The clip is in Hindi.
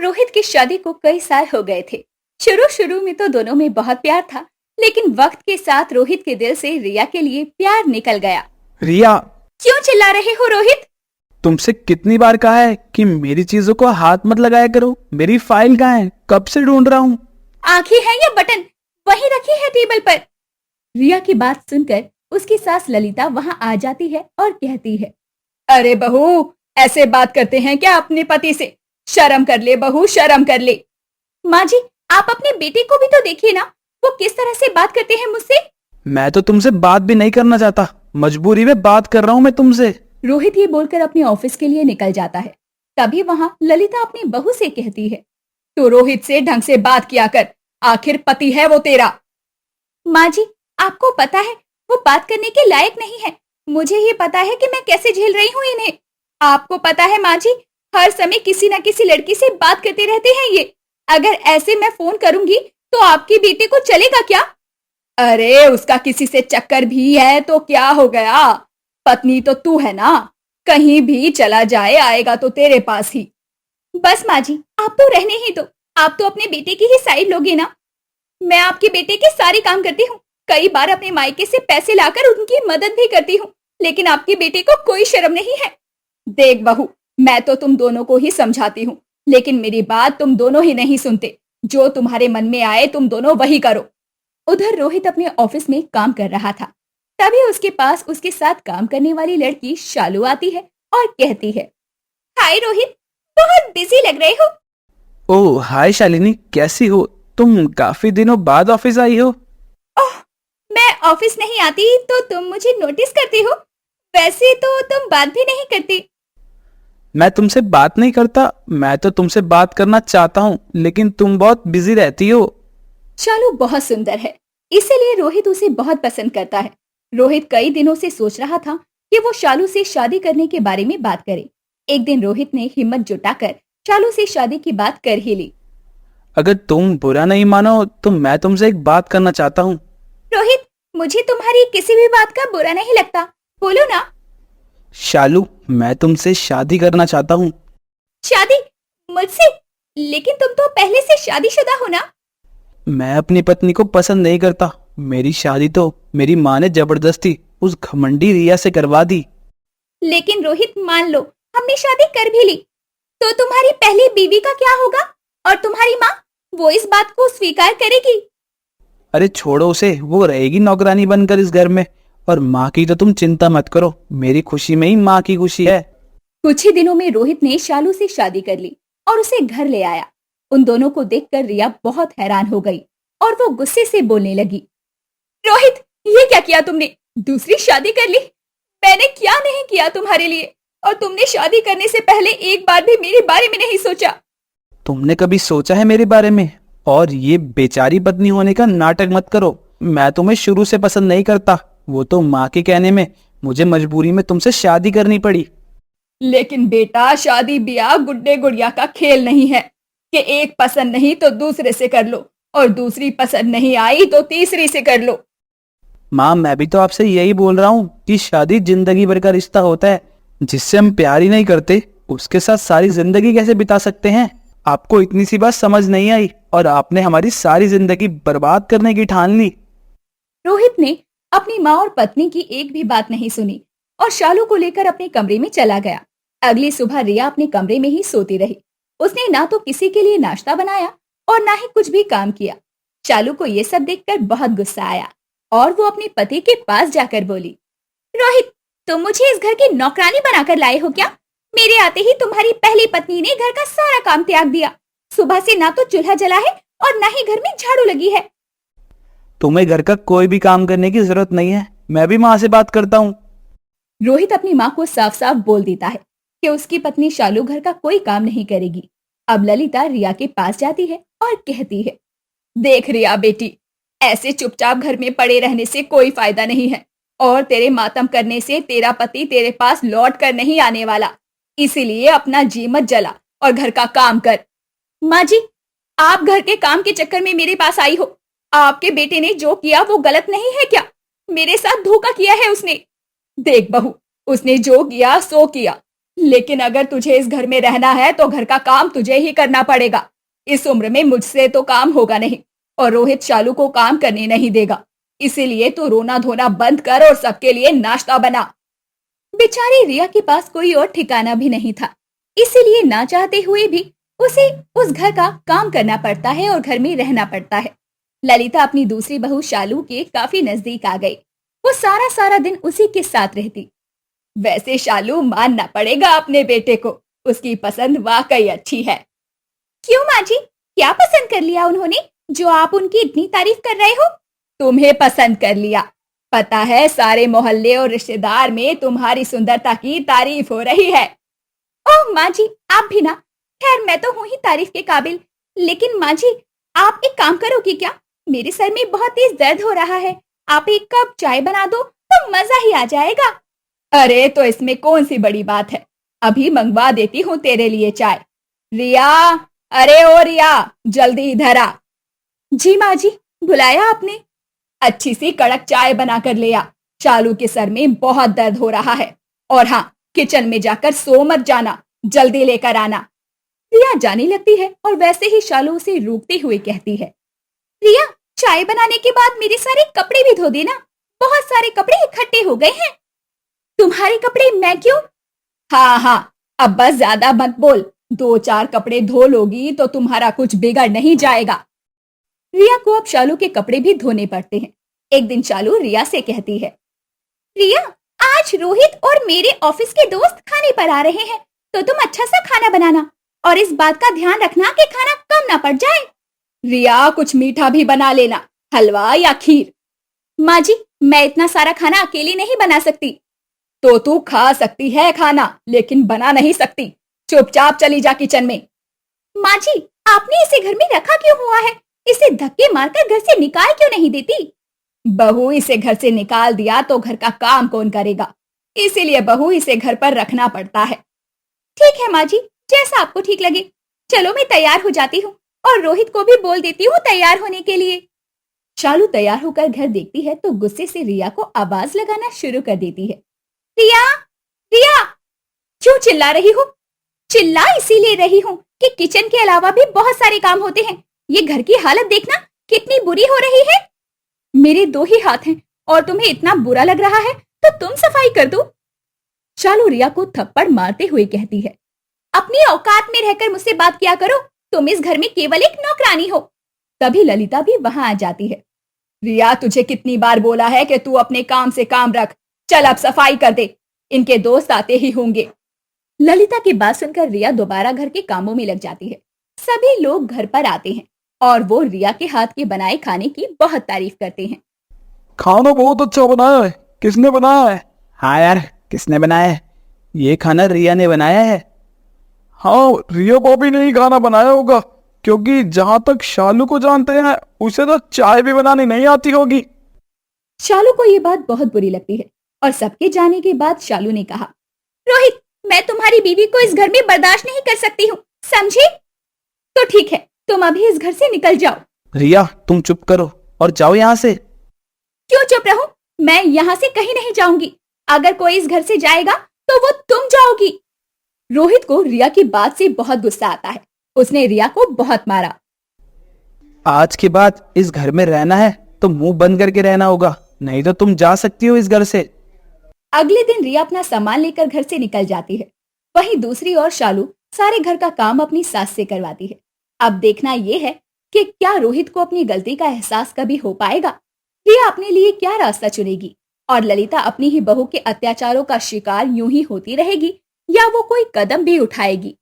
रोहित की शादी को कई साल हो गए थे। शुरू शुरू में तो दोनों में बहुत प्यार था, लेकिन वक्त के साथ रोहित के दिल से रिया के लिए प्यार निकल गया। रिया, क्यों चिल्ला रहे हो रोहित? तुमसे कितनी बार कहा है कि मेरी चीजों को हाथ मत लगाया करो। मेरी फाइल कहाँ है? कब से ढूंढ रहा हूँ। आंखें हैं या बटन? वहीं रखी है टेबल पर। रिया की बात सुनकर उसकी सास ललिता वहां आ जाती है और कहती है, अरे बहू, ऐसे बात करते हैं क्या अपने पति से? शर्म कर ले बहू, शर्म कर ले। माँ जी, आप अपने बेटे को भी तो देखिए ना, वो किस तरह से बात करते हैं मुझसे। मैं तो तुमसे बात भी नहीं करना चाहता, मजबूरी में बात कर रहा हूँ मैं तुमसे। रोहित ये बोलकर अपने ऑफिस के लिए निकल जाता है। तभी वहां ललिता अपनी बहू से कहती है, तो रोहित से ढंग से बात किया कर, आखिर पति है वो तेरा। माँ जी, आपको पता है वो बात करने के लायक नहीं है। मुझे ये पता है कि मैं कैसे झेल रही हूँ इन्हें। आपको पता है माँ जी, हर समय किसी न किसी लड़की से बात करते रहते हैं ये। अगर ऐसे मैं फोन करूंगी तो आपके बेटे को चलेगा क्या? अरे उसका किसी से चक्कर भी है तो क्या हो गया, पत्नी तो तू है ना, कहीं भी चला जाए आएगा तो तेरे पास ही। बस माँ जी, आप तो रहने ही दो, आप तो अपने बेटे की ही साइड लोगे ना। मैं आपके बेटे के सारे काम करती हूँ, कई बार अपने मायके से पैसे लाकर उनकी मदद भी करती हूँ, लेकिन आपके बेटे को कोई शर्म नहीं है। देख बहू, मैं तो तुम दोनों को ही समझाती हूँ, लेकिन मेरी बात तुम दोनों ही नहीं सुनते। जो तुम्हारे मन में आए तुम दोनों वही करो। उधर रोहित अपने ऑफिस में काम कर रहा था। तभी उसके पास उसके साथ काम करने वाली लड़की शालू आती है और कहती है, हाय रोहित, बहुत बिजी लग रहे हो। ओह हाय शालिनी, कैसी हो तुम? काफी दिनों बाद ऑफिस आई हो। ओह, मैं ऑफिस नहीं आती तो तुम मुझे नोटिस करते हो, वैसे तो तुम बात भी नहीं करती। मैं तुमसे बात नहीं करता, मैं तो तुमसे बात करना चाहता हूँ, लेकिन तुम बहुत बिजी रहती हो। शालू बहुत सुंदर है, इसीलिए रोहित उसे बहुत पसंद करता है। रोहित कई दिनों से सोच रहा था कि वो शालू से शादी करने के बारे में बात करे। एक दिन रोहित ने हिम्मत जुटाकर शालू से शादी की बात कर ही ली। अगर तुम बुरा नहीं मानो तो मैं तुमसे एक बात करना चाहता हूँ। रोहित, मुझे तुम्हारी किसी भी बात का बुरा नहीं लगता, बोलो ना। शालू, मैं तुमसे शादी करना चाहता हूँ। शादी? मुझसे? लेकिन तुम तो पहले से शादीशुदा हो ना। मैं अपनी पत्नी को पसंद नहीं करता। मेरी शादी तो मेरी माँ ने जबरदस्ती उस घमंडी रिया से करवा दी। लेकिन रोहित, मान लो हमने शादी कर भी ली, तो तुम्हारी पहली बीवी का क्या होगा? और तुम्हारी माँ, वो इस बात को स्वीकार करेगी? अरे छोड़ो उसे, वो रहेगी नौकरानी बनकर इस घर में। और माँ की तो तुम चिंता मत करो, मेरी खुशी में ही माँ की खुशी है। कुछ ही दिनों में रोहित ने शालू से शादी कर ली और उसे घर ले आया। उन दोनों को देखकर रिया बहुत हैरान हो गई और वो गुस्से से बोलने लगी, रोहित, ये क्या किया तुमने? दूसरी शादी कर ली? मैंने क्या नहीं किया तुम्हारे लिए, और तुमने शादी करने से पहले एक बार भी मेरे बारे में नहीं सोचा। तुमने कभी सोचा है मेरे बारे में? और ये बेचारी पत्नी होने का नाटक मत करो। मैं तुम्हें शुरू से पसंद नहीं करता, वो तो माँ के कहने में मुझे मजबूरी में तुमसे शादी करनी पड़ी। लेकिन बेटा, शादी ब्याह गुड्डे गुड़िया का खेल नहीं है कि एक पसंद नहीं तो दूसरे से कर लो, और दूसरी पसंद नहीं आई तो तीसरी से कर लो। माँ, मैं भी तो आपसे यही बोल रहा हूँ कि शादी जिंदगी भर का रिश्ता होता है। जिससे हम प्यार ही नहीं करते उसके साथ सारी जिंदगी कैसे बिता सकते हैं? आपको इतनी सी बात समझ नहीं आई और आपने हमारी सारी जिंदगी बर्बाद करने की ठान ली। रोहित ने अपनी माँ और पत्नी की एक भी बात नहीं सुनी और शालू को लेकर अपने कमरे में चला गया। अगली सुबह रिया अपने कमरे में ही सोती रही। उसने ना तो किसी के लिए नाश्ता बनाया और ना ही कुछ भी काम किया। शालू को ये सब देखकर बहुत गुस्सा आया और वो अपने पति के पास जाकर बोली, रोहित, तुम मुझे इस घर की नौकरानी बनाकर लाए हो क्या? मेरे आते ही तुम्हारी पहली पत्नी ने घर का सारा काम त्याग दिया। सुबह से ना तो चूल्हा जला है और ना ही घर में झाड़ू लगी है। तुम्हें घर का कोई भी काम करने की जरूरत नहीं है, मैं भी माँ से बात करता हूँ। रोहित अपनी माँ को साफ साफ बोल देता है कि उसकी पत्नी शालू घर का कोई काम नहीं करेगी। अब ललिता रिया के पास जाती है और कहती है, देख रिया बेटी, ऐसे चुपचाप घर में पड़े रहने से कोई फायदा नहीं है, और तेरे मातम करने से तेरा पति तेरे पास लौट कर नहीं आने वाला। इसीलिए अपना जी मत जला और घर का काम कर। माँ जी, आप घर के काम के चक्कर में मेरे पास आई हो। आपके बेटे ने जो किया वो गलत नहीं है क्या? मेरे साथ धोखा किया है उसने। देख बहू, उसने जो किया सो किया, लेकिन अगर तुझे इस घर में रहना है तो घर का काम तुझे ही करना पड़ेगा। इस उम्र में मुझसे तो काम होगा नहीं और रोहित शालू को काम करने नहीं देगा। इसीलिए तू रोना धोना बंद कर और सबके लिए नाश्ता बना। बेचारी रिया के पास कोई और ठिकाना भी नहीं था, इसीलिए ना चाहते हुए भी उसे उस घर का काम करना पड़ता है और घर में रहना पड़ता है। ललिता अपनी दूसरी बहू शालू के काफी नजदीक आ गई। वो सारा सारा दिन उसी के साथ रहती। वैसे शालू मानना पड़ेगा अपने बेटे को, उसकी पसंद वाकई अच्छी है। क्यों माँ जी, क्या पसंद कर लिया उन्होंने जो आप उनकी इतनी तारीफ कर रहे हो? तुम्हें पसंद कर लिया। पता है सारे मोहल्ले और रिश्तेदार में तुम्हारी सुंदरता की तारीफ हो रही है। ओह माँ जी, आप भी ना। खैर मैं तो हूँ ही तारीफ के काबिल, लेकिन माँ जी आप एक काम करोगी क्या? मेरे सर में बहुत तेज दर्द हो रहा है, आप एक कप चाय बना दो तो मजा ही आ जाएगा। अरे तो इसमें कौन सी बड़ी बात है, अभी मंगवा देती हूँ तेरे लिए चाय। रिया, अरे ओ रिया, जल्दी इधर आ। जी माँ जी, बुलाया आपने? अच्छी सी कड़क चाय बनाकर ले आ, शालू के सर में बहुत दर्द हो रहा है। और हाँ, किचन में जाकर सो मत जाना, जल्दी लेकर आना। रिया जाने लगती है और वैसे ही शालू उसे रोकते हुए कहती है, रिया चाय बनाने के बाद मेरे सारे कपड़े भी धो देना, बहुत सारे कपड़े इकट्ठे हो गए हैं। तुम्हारे कपड़े मैं क्यों? हाँ हाँ, अब बस ज्यादा मत बोल, 2-4 कपड़े धो लोगी तो तुम्हारा कुछ बिगड़ नहीं जाएगा। रिया को अब शालू के कपड़े भी धोने पड़ते हैं। एक दिन शालू रिया से कहती है, रिया आज रोहित और मेरे ऑफिस के दोस्त खाने पर आ रहे हैं, तो तुम अच्छा सा खाना बनाना और इस बात का ध्यान रखना कि खाना कम ना पड़ जाए। रिया कुछ मीठा भी बना लेना, हलवा या खीर। माँ जी मैं इतना सारा खाना अकेली नहीं बना सकती। तो तू खा सकती है खाना, लेकिन बना नहीं सकती। चुपचाप चली जा किचन में। माँ जी आपने इसे घर में रखा क्यों हुआ है? इसे धक्के मारकर घर से निकाल क्यों नहीं देती? बहू इसे घर से निकाल दिया तो घर का काम कौन करेगा, इसीलिए बहू इसे घर पर रखना पड़ता है। ठीक है माँ जी, जैसा आपको ठीक लगे। चलो मैं तैयार हो जाती हूँ और रोहित को भी बोल देती हूँ तैयार होने के लिए। शालू तैयार होकर घर देखती है तो गुस्से से रिया को आवाज लगाना शुरू कर देती है, रिया रिया, क्यों चिल्ला रही हो? चिल्ला इसीलिए रही हूँ कि किचन के अलावा भी बहुत सारे काम होते हैं। ये घर की हालत देखना कितनी बुरी हो रही है। मेरे 2 ही हाथ हैं और तुम्हें इतना बुरा लग रहा है तो तुम सफाई कर दो। शालू रिया को थप्पड़ मारते हुए कहती है, अपनी औकात में रहकर मुझसे बात किया करो, तुम इस घर में केवल एक नौकरानी हो। तभी ललिता भी वहां आ जाती है। रिया तुझे कितनी बार बोला है कि तू अपने काम से काम रख, चल अब सफाई कर दे, इनके दोस्त आते ही होंगे। ललिता की बात सुनकर रिया दोबारा घर के कामों में लग जाती है। सभी लोग घर पर आते हैं और वो रिया के हाथ के बनाए खाने की बहुत तारीफ करते हैं। खाना बहुत अच्छा बनाया है, किसने बनाया है? हाँ यार, किसने बनाया है? ये खाना रिया ने बनाया है। हाँ, रिया भाभी ने ही खाना बनाया होगा, क्योंकि जहां तक शालू को जानते हैं उसे तो चाय भी बनानी नहीं आती होगी। शालू को ये बात बहुत बुरी लगती है और सबके जाने के बाद शालू ने कहा, रोहित मैं तुम्हारी बीवी को इस घर में बर्दाश्त नहीं कर सकती हूँ, समझे? तो ठीक है, तुम अभी इस घर से निकल जाओ। रिया तुम चुप करो और जाओ यहाँ से। क्यों चुप रहूं? मैं यहाँ से कहीं नहीं जाऊंगी। अगर कोई इस घर से जाएगा तो वो तुम जाओगी। रोहित को रिया की बात से बहुत गुस्सा आता है। उसने रिया को बहुत मारा। आज के बाद इस घर में रहना है तो मुंह बंद करके रहना होगा, नहीं तो तुम जा सकती हो इस घर से। अगले दिन रिया अपना सामान लेकर घर से निकल जाती है। वहीं दूसरी ओर शालू सारे घर का काम अपनी सास से करवाती है। अब देखना यह है कि क्या रोहित को अपनी गलती का एहसास कभी हो पाएगा। रिया अपने लिए क्या रास्ता चुनेगी और ललिता अपनी ही बहू के अत्याचारों का शिकार यूं ही होती रहेगी या वो कोई कदम भी उठाएगी।